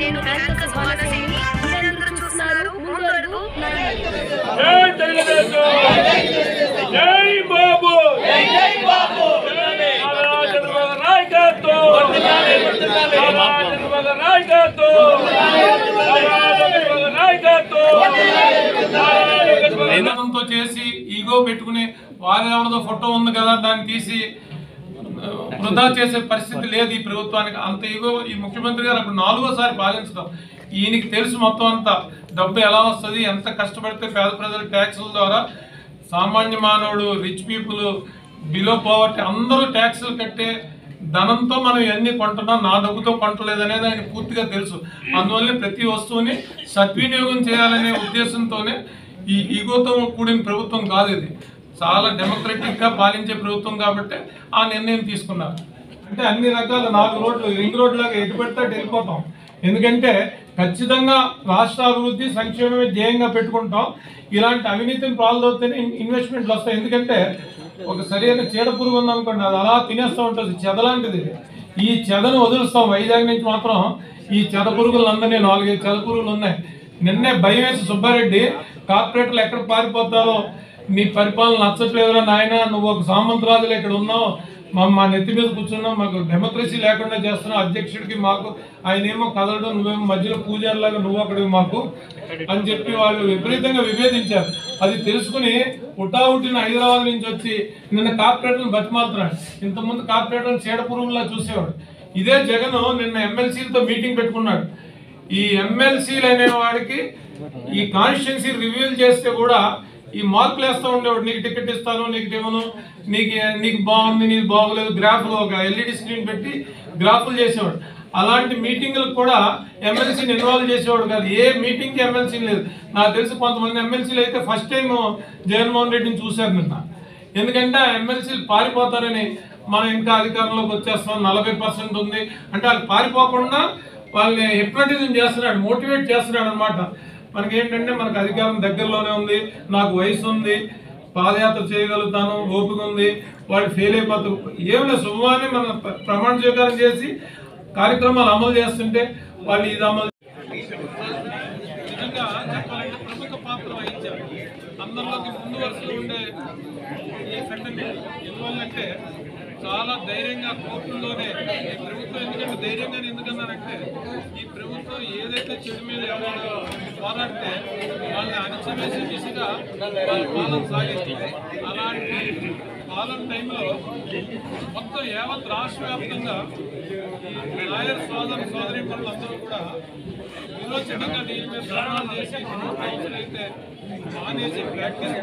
నేను యాంకర్ సుహానసేని. మీరందరూ చూస్తున్నారు ముందడుగు జై తెలుగుదేశం, జై బాబు, జై బాబు, చంద్రబాబు నాయకత్వం, చంద్రబాబు నాయకత్వం చేసి ఈగో పెట్టుకుని వారెవరిదో ఫోటో ఉంది కదా దాన్ని తీసి వృధా చేసే పరిస్థితి లేదు ఈ ప్రభుత్వానికి. అంత ఈగో ఈ ముఖ్యమంత్రి గారు అప్పుడు 4వ సారి పాలించడం. ఈయనకి తెలుసు మొత్తం అంతా డబ్బు ఎలా వస్తుంది, ఎంత కష్టపడితే పేద ప్రజల ట్యాక్సుల ద్వారా సామాన్య మానవుడు, రిచ్ పీపుల్, బిలో పవర్టీ అందరూ ట్యాక్సులు కట్టే ధనంతో మనం ఇవన్నీ కొంటున్నాం, నా డబ్బుతో కొంటలేదనేది ఆయన పూర్తిగా తెలుసు. అందువల్లే ప్రతి వస్తువుని సద్వినియోగం చేయాలనే ఉద్దేశంతోనే ఈ ఈగోతో కూడిన ప్రభుత్వం కాదు ఇది. చాలా డెమోక్రటిక్గా పాలించే ప్రభుత్వం కాబట్టి ఆ నిర్ణయం తీసుకున్నారు. అంటే అన్ని రకాల 4 రోడ్లు రింగ్ రోడ్ లాగా ఎటు పెడితే వెళ్ళిపోతాం. ఎందుకంటే ఖచ్చితంగా రాష్ట్ర అభివృద్ధి సంక్షేమమే ధ్యేయంగా పెట్టుకుంటాం. ఇలాంటి అవినీతిని పాల్దొస్తేనే ఇన్వెస్ట్మెంట్లు వస్తాయి. ఎందుకంటే ఒక సరైన చీడ పురుగు ఉందనుకోండి, అది అలా తినేస్తూ ఉంటుంది, చెదలాంటిది. ఈ చెదను వదులుస్తాం. వైజాగ్ నుంచి మాత్రం ఈ చెద పురుగులందరినీ 4-5 చెద పురుగులు ఉన్నాయి. నిన్నే భయం వేసి సుబ్బారెడ్డి కార్పొరేటర్లు ఎక్కడ పారిపోతారో, నీ పరిపాలన నచ్చట్లేదురా నాయన, నువ్వు ఒక సామంతరాజులు ఇక్కడ ఉన్నావు, మా నెత్తి మీద కూర్చున్నావు, మాకు డెమోక్రసీ లేకుండా చేస్తున్నావు, అధ్యక్షుడికి మాకు ఆయన ఏమో కదలడం, నువ్వేమో మధ్యలో పూజారిలాగా నువ్వు అక్కడికి మాకు అని చెప్పి వాళ్ళు విపరీతంగా విభేదించారు. అది తెలుసుకుని ఉటావుటిన హైదరాబాద్ నుంచి వచ్చి నిన్న కార్పొరేటర్లను బతిమాలుతున్నాడు. ఇంతకుముందు కార్పొరేటర్లను చీడ పురుగులా చూసేవాడు. ఇదే జగన్ నిన్న ఎమ్మెల్సీలతో మీటింగ్ పెట్టుకున్నాడు. ఈ ఎమ్మెల్సీలు అనే వాడికి ఈ కాన్స్టిట్యున్సీ రివ్యూలు చేస్తే కూడా ఈ మార్కులు వేస్తూ ఉండేవాడు. నీకు టికెట్ ఇస్తాను, నీకు ఇవ్వను, నీకు బాగుంది, నీకు బాగోలేదు, గ్రాఫ్లు ఒక ఎల్ఈడి స్క్రీన్ పెట్టి గ్రాఫ్లు చేసేవాడు. అలాంటి మీటింగ్లకు కూడా ఎమ్మెల్సీని ఇన్వాల్వ్ చేసేవాడు కాదు. ఏ మీటింగ్కి ఎమ్మెల్సీ లేదు. నాకు తెలిసి కొంతమంది ఎమ్మెల్సీలు అయితే ఫస్ట్ టైం జగన్మోహన్ రెడ్డిని చూశారు నిన్న. ఎందుకంటే ఆ ఎమ్మెల్సీలు పారిపోతారని, మనం ఇంకా అధికారంలోకి వచ్చేస్తాం, 40% ఉంది అంటే వాళ్ళు పారిపోకుండా వాళ్ళని హిప్నటిజం చేస్తున్నాడు, మోటివేట్ చేస్తున్నాడు అనమాట. మనకి ఏంటంటే మనకు అధికారం దగ్గరలోనే ఉంది, నాకు వయసు ఉంది, పాదయాత్ర చేయగలుగుతాను, ఓపిక ఉంది, వాళ్ళు ఫెయిల్ అయిపోతారు. ఏమైనా శుభవాన్ని మనం ప్రమాణ స్వీకారం చేసి కార్యక్రమాలు అమలు చేస్తుంటే వాళ్ళు ఇది అమలు నిజంగా చెప్పాలంటే ప్రముఖ పాత్ర వహించారు. అందరిలోకి ముందు వరుసలో ఉండే ఈ సంఘటన ఎందువల్లంటే చాలా ధైర్యంగా కోర్టుల్లోనే ఈ ప్రభుత్వం, ఎందుకంటే ధైర్యంగానే ఎందుకన్నారంటే ఈ ప్రభుత్వం ఏదైతే చెడు మీద ఎవరైనా పోరాడితే వాళ్ళని అణచివేసే దిశగా వాళ్ళ పాలన సాగింది. అలాంటి పాలన టైంలో మొత్తం యావత్ రాష్ట్ర వ్యాప్తంగా ఈ లాయర్ సోదరి పనులందరూ కూడా విరోచనంగా దీని మీద ధర్నాలు చేసి అయితే మానేసి ప్రాక్టీస్